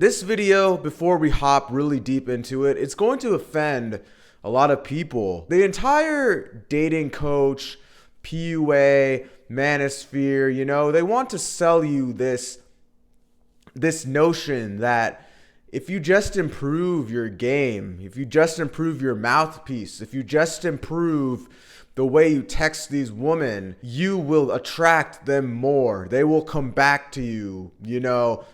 This video, before we hop really deep into it, it's going to offend a lot of people. The entire dating coach, PUA, manosphere, they want to sell you this notion that if you just improve your game, if you just improve your mouthpiece, if you just improve the way you text these women, you will attract them more. They will come back to you.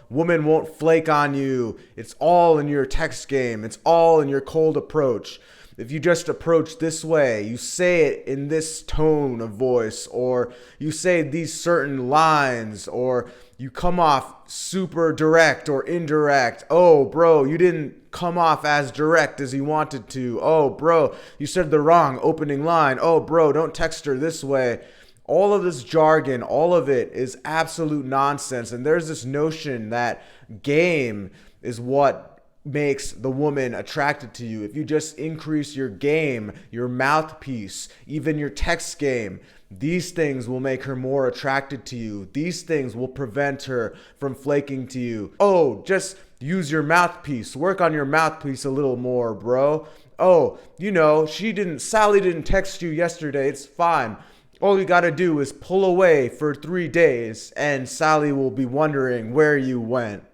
Women won't flake on you. It's all in your text game. It's all in your cold approach. If you just approach this way, you say it in this tone of voice, or you say these certain lines, or you come off super direct or indirect. Oh, bro, you didn't come off as direct as you wanted to. Oh, bro, you said the wrong opening line. Oh, bro, don't text her this way. All of this jargon, all of it is absolute nonsense. And there's this notion that game is what makes the woman attracted to you. If you just increase your game, your mouthpiece, even your text game, these things will make her more attracted to you. These things will prevent her from flaking to you. Oh, just use your mouthpiece. Work on your mouthpiece a little more, bro. Oh, Sally didn't text you yesterday. It's fine. All you gotta do is pull away for 3 days and Sally will be wondering where you went.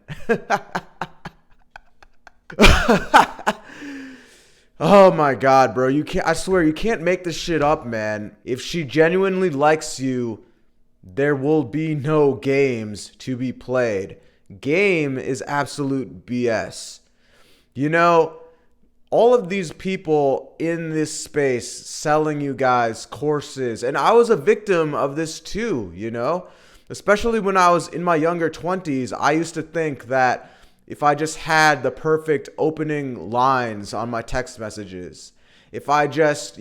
Oh my God, bro. I swear you can't make this shit up, man. If she genuinely likes you, there will be no games to be played. Game is absolute BS. All of these people in this space selling you guys courses, and I was a victim of this too, especially when I was in my younger 20s. I used to think that if I just had the perfect opening lines on my text messages, if I just,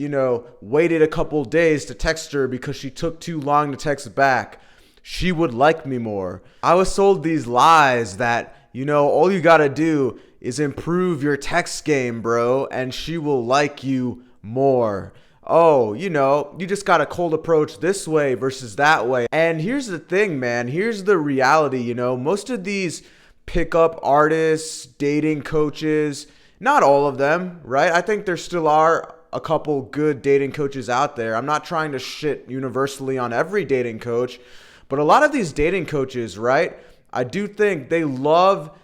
waited a couple days to text her because she took too long to text back, she would like me more. I was sold these lies that, all you gotta do is improve your text game, bro, and she will like you more. Oh, you just got a cold approach this way versus that way. And here's the thing, man. Here's the reality, most of these pickup artists, dating coaches, not all of them, right? I think there still are a couple good dating coaches out there. I'm not trying to shit universally on every dating coach, but a lot of these dating coaches, right? I do think they love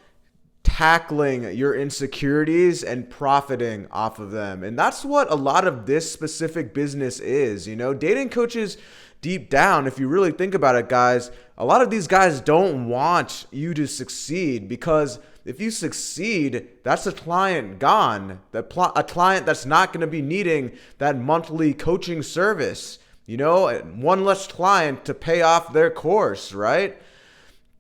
tackling your insecurities and profiting off of them. And that's what a lot of this specific business is. Dating coaches, deep down, if you really think about it, guys, a lot of these guys don't want you to succeed, because if you succeed, that's a client gone. A client that's not going to be needing that monthly coaching service. One less client to pay off their course, right?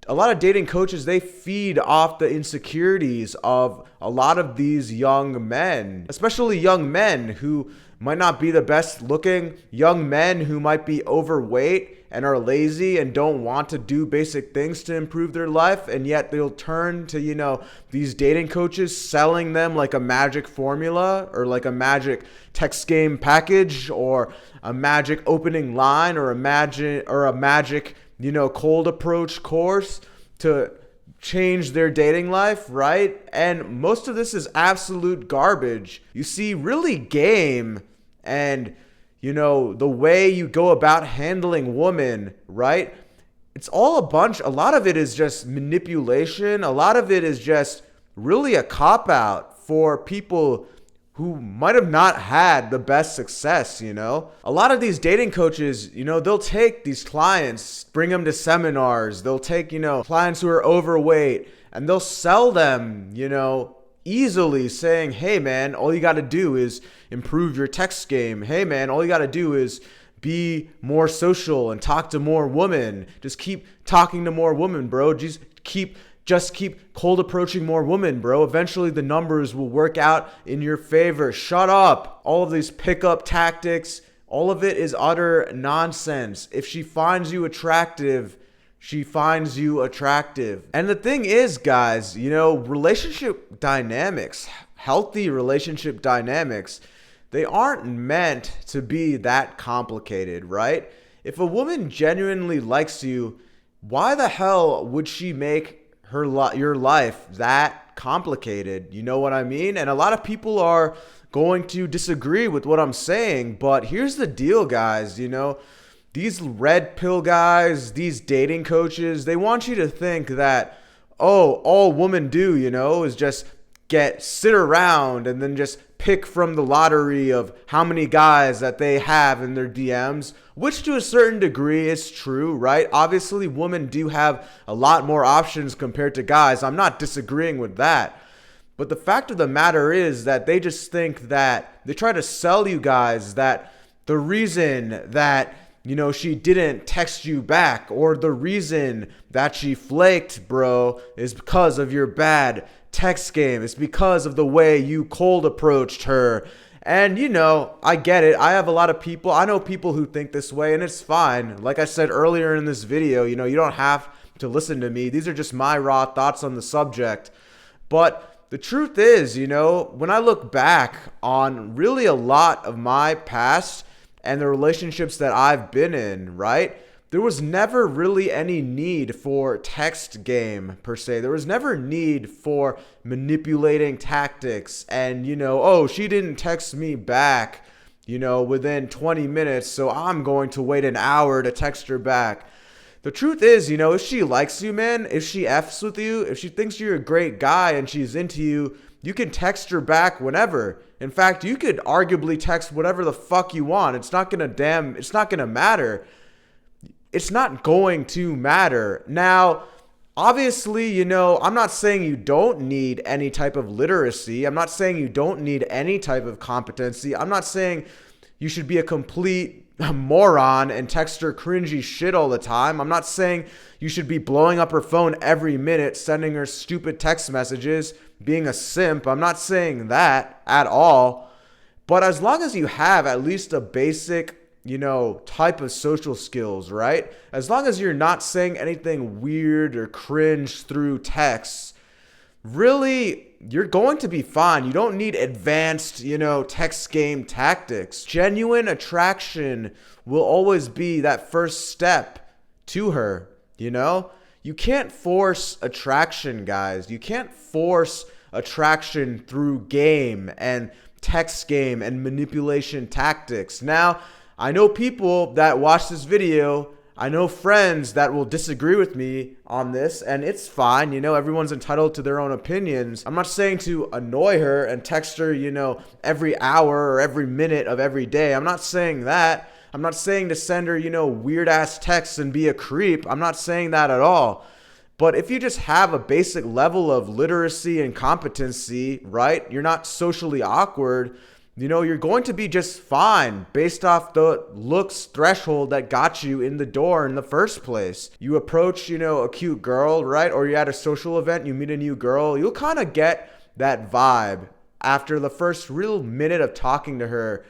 A lot of dating coaches, they feed off the insecurities of a lot of these young men, especially young men who might not be the best looking, young men who might be overweight and are lazy and don't want to do basic things to improve their life, and yet they'll turn to, these dating coaches selling them like a magic formula or like a magic text game package or a magic opening line or a magic cold approach course to change their dating life, right? And most of this is absolute garbage. You see, really game and, the way you go about handling women, right? It's all a lot of it is just manipulation. A lot of it is just really a cop-out for people who might have not had the best success, A lot of these dating coaches, they'll take these clients, bring them to seminars. They'll take, clients who are overweight, and they'll sell them, easily, saying, hey, man, all you got to do is improve your text game. Hey, man, all you got to do is be more social and talk to more women. Just keep talking to more women, bro. Just keep cold approaching more women, bro. Eventually the numbers will work out in your favor. Shut up. All of these pickup tactics, all of it is utter nonsense. If she finds you attractive, she finds you attractive. And the thing is, guys, relationship dynamics, healthy relationship dynamics, they aren't meant to be that complicated, right? If a woman genuinely likes you, why the hell would she make your life that complicated. You know what I mean? And a lot of people are going to disagree with what I'm saying, but here's the deal, guys. These red pill guys, these dating coaches, they want you to think that, oh, all women do, is just sit around and then just pick from the lottery of how many guys that they have in their DMs, which to a certain degree is true, right? Obviously, women do have a lot more options compared to guys. I'm not disagreeing with that. But the fact of the matter is that they just think that they try to sell you guys that the reason that, she didn't text you back, or the reason that she flaked, bro, is because of your bad text game. It's because of the way you cold approached her. And, I get it. I know people who think this way, and it's fine. Like I said earlier in this video, you don't have to listen to me. These are just my raw thoughts on the subject. But the truth is, when I look back on really a lot of my past and the relationships that I've been in, right? There was never really any need for text game per se. There was never need for manipulating tactics and, oh, she didn't text me back, within 20 minutes, so I'm going to wait an hour to text her back. The truth is, if she likes you, man, if she F's with you, if she thinks you're a great guy and she's into you, you can text her back whenever. In fact, you could arguably text whatever the fuck you want. It's not gonna matter. It's not going to matter. Now, obviously, I'm not saying you don't need any type of literacy. I'm not saying you don't need any type of competency. I'm not saying you should be a complete moron and text her cringy shit all the time. I'm not saying you should be blowing up her phone every minute, sending her stupid text messages, being a simp. I'm not saying that at all. But as long as you have at least a basic, type of social skills, right? As long as you're not saying anything weird or cringe through texts, really, you're going to be fine. You don't need advanced, text game tactics. Genuine attraction will always be that first step to her, You can't force attraction, guys. You can't force attraction through game and text game and manipulation tactics. Now, I know people that watch this video, I know friends that will disagree with me on this, and it's fine. Everyone's entitled to their own opinions. I'm not saying to annoy her and text her, every hour or every minute of every day. I'm not saying that. I'm not saying to send her, weird ass texts and be a creep. I'm not saying that at all. But if you just have a basic level of literacy and competency, right? You're not socially awkward. You're going to be just fine based off the looks threshold that got you in the door in the first place. You approach, a cute girl, right? Or you're at a social event, you meet a new girl. You'll kind of get that vibe after the first real minute of talking to her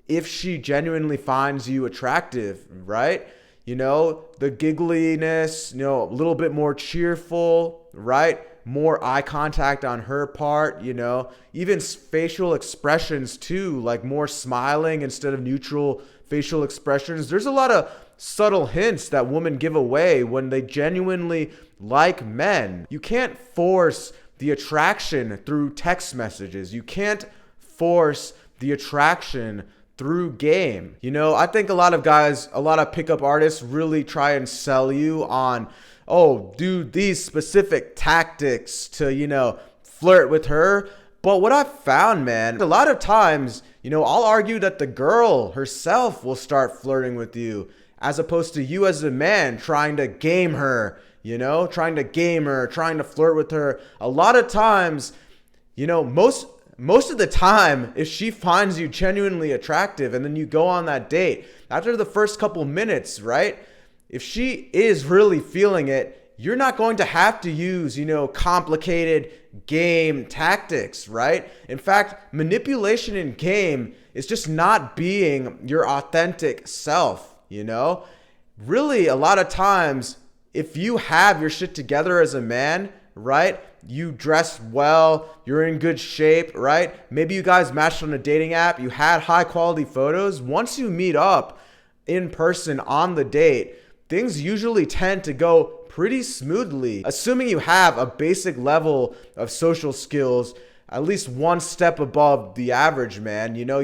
if she genuinely finds you attractive, right? The giggliness, a little bit more cheerful, right? More eye contact on her part, even facial expressions too, like more smiling instead of neutral facial expressions. There's a lot of subtle hints that women give away when they genuinely like men. You can't force the attraction through text messages. You can't force the attraction through game. I think a lot of guys, a lot of pickup artists really try and sell you on, oh, do these specific tactics to, flirt with her. But what I've found, man, a lot of times, I'll argue that the girl herself will start flirting with you as opposed to you as a man trying to game her, trying to flirt with her. A lot of times, most of the time, if she finds you genuinely attractive and then you go on that date, after the first couple minutes, right? If she is really feeling it, you're not going to have to use, complicated game tactics, right? In fact, manipulation in game is just not being your authentic self, Really, a lot of times, if you have your shit together as a man, right? You dressed well, you're in good shape, right? Maybe you guys matched on a dating app, you had high quality photos. Once you meet up in person on the date, things usually tend to go pretty smoothly, assuming you have a basic level of social skills, at least one step above the average, man. You know,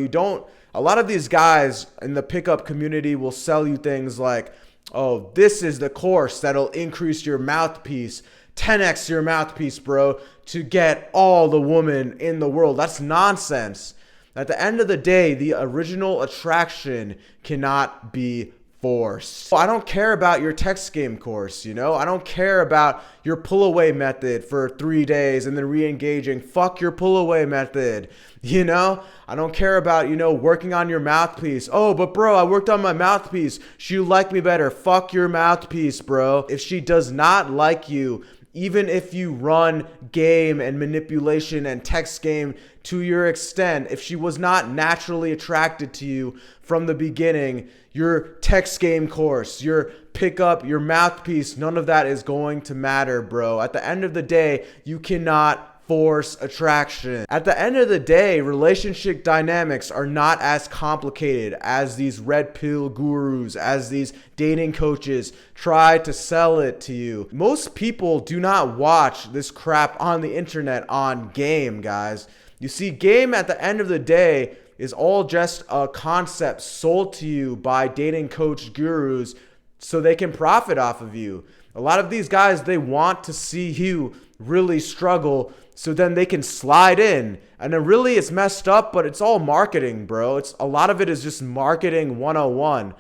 a lot of these guys in the pickup community will sell you things like, oh, this is the course that'll increase your mouthpiece, 10x your mouthpiece, bro, to get all the women in the world. That's nonsense. At the end of the day, the original attraction cannot be forced. I don't care about your text game course, you know? I don't care about your pull away method for 3 days and then re-engaging. Fuck your pull away method, you know? I don't care about, working on your mouthpiece. Oh, but bro, I worked on my mouthpiece. She liked me better. Fuck your mouthpiece, bro. If she does not like you, even if you run game and manipulation and text game to your extent, if she was not naturally attracted to you from the beginning, your text game course, your pickup, your mouthpiece, none of that is going to matter, bro. At the end of the day, you cannot force attraction. At the end of the day, relationship dynamics are not as complicated as these red pill gurus, as these dating coaches try to sell it to you. Most people do not watch this crap on the internet on game, guys. You see, game at the end of the day is all just a concept sold to you by dating coach gurus so they can profit off of you. A lot of these guys, they want to see you really struggle so then they can slide in. And then really it's messed up, but it's all marketing, bro. A lot of it is just marketing 101.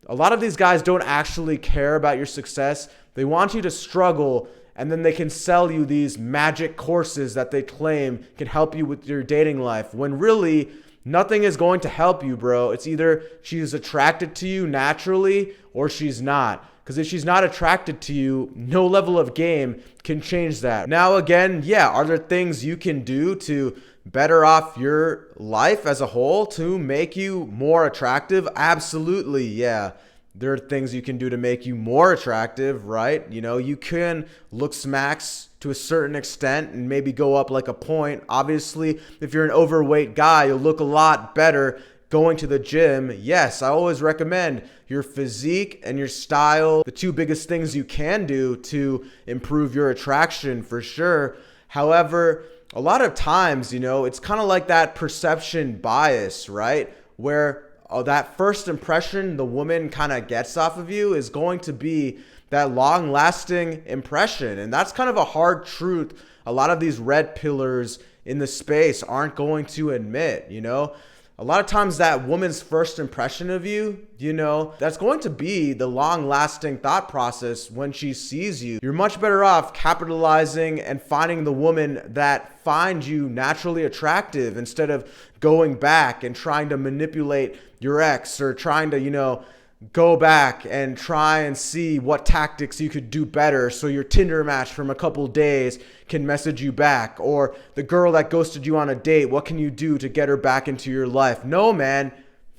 A lot of these guys don't actually care about your success. They want you to struggle, and then they can sell you these magic courses that they claim can help you with your dating life, when really nothing is going to help you, bro. It's either she's attracted to you naturally or she's not. Because if she's not attracted to you, no level of game can change that. Now, again, yeah, are there things you can do to better off your life as a whole to make you more attractive? Absolutely, yeah. There are things you can do to make you more attractive, right? You can look smacks to a certain extent and maybe go up like a point. Obviously, if you're an overweight guy, you'll look a lot better going to the gym. Yes, I always recommend your physique and your style, the two biggest things you can do to improve your attraction for sure. However, a lot of times, it's kind of like that perception bias, right? Where that first impression the woman kind of gets off of you is going to be that long-lasting impression. And that's kind of a hard truth a lot of these red pillars in the space aren't going to admit, A lot of times that woman's first impression of you, that's going to be the long-lasting thought process when she sees you. You're much better off capitalizing and finding the woman that finds you naturally attractive instead of going back and trying to manipulate your ex or trying to, go back and try and see what tactics you could do better so your Tinder match from a couple days can message you back, or the girl that ghosted you on a date, what can you do to get her back into your life? No, man,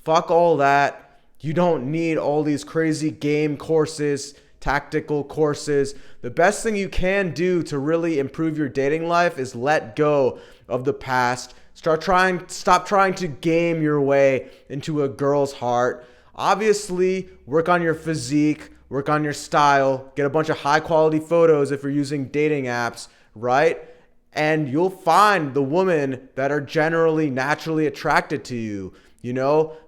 fuck all that. You don't need all these crazy game courses, tactical courses. The best thing you can do to really improve your dating life is let go of the past. Stop trying to game your way into a girl's heart. Obviously, work on your physique, work on your style, get a bunch of high quality photos if you're using dating apps, right? And you'll find the women that are generally naturally attracted to you,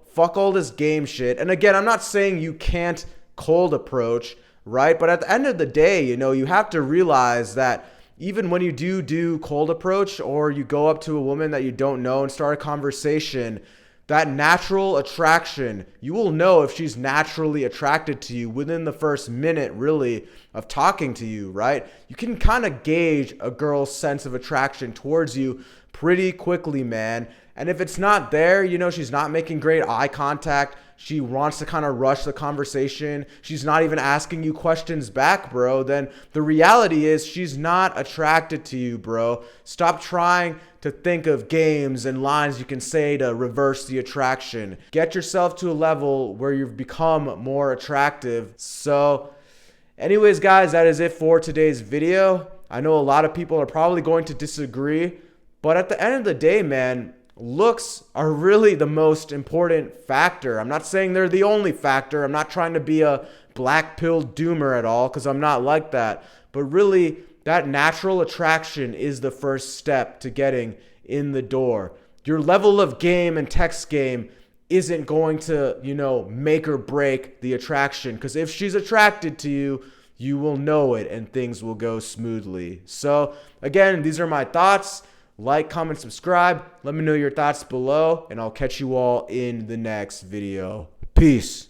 Fuck all this game shit. And again, I'm not saying you can't cold approach, right? But at the end of the day, you have to realize that even when you do cold approach, or you go up to a woman that you don't know and start a conversation, that natural attraction, you will know if she's naturally attracted to you within the first minute, really, of talking to you, right? You can kind of gauge a girl's sense of attraction towards you pretty quickly, man. And if it's not there, she's not making great eye contact, she wants to kind of rush the conversation, she's not even asking you questions back, bro, then the reality is she's not attracted to you, bro. Stop trying to think of games and lines you can say to reverse the attraction. Get yourself to a level where you've become more attractive. So anyways, guys, that is it for today's video. I know a lot of people are probably going to disagree, but at the end of the day, man, looks are really the most important factor. I'm not saying they're the only factor. I'm not trying to be a black pill doomer at all, because I'm not like that. But really, that natural attraction is the first step to getting in the door. Your level of game and text game isn't going to, make or break the attraction. Because if she's attracted to you, you will know it and things will go smoothly. So, again, these are my thoughts. Like, comment, subscribe. Let me know your thoughts below, and I'll catch you all in the next video. Peace.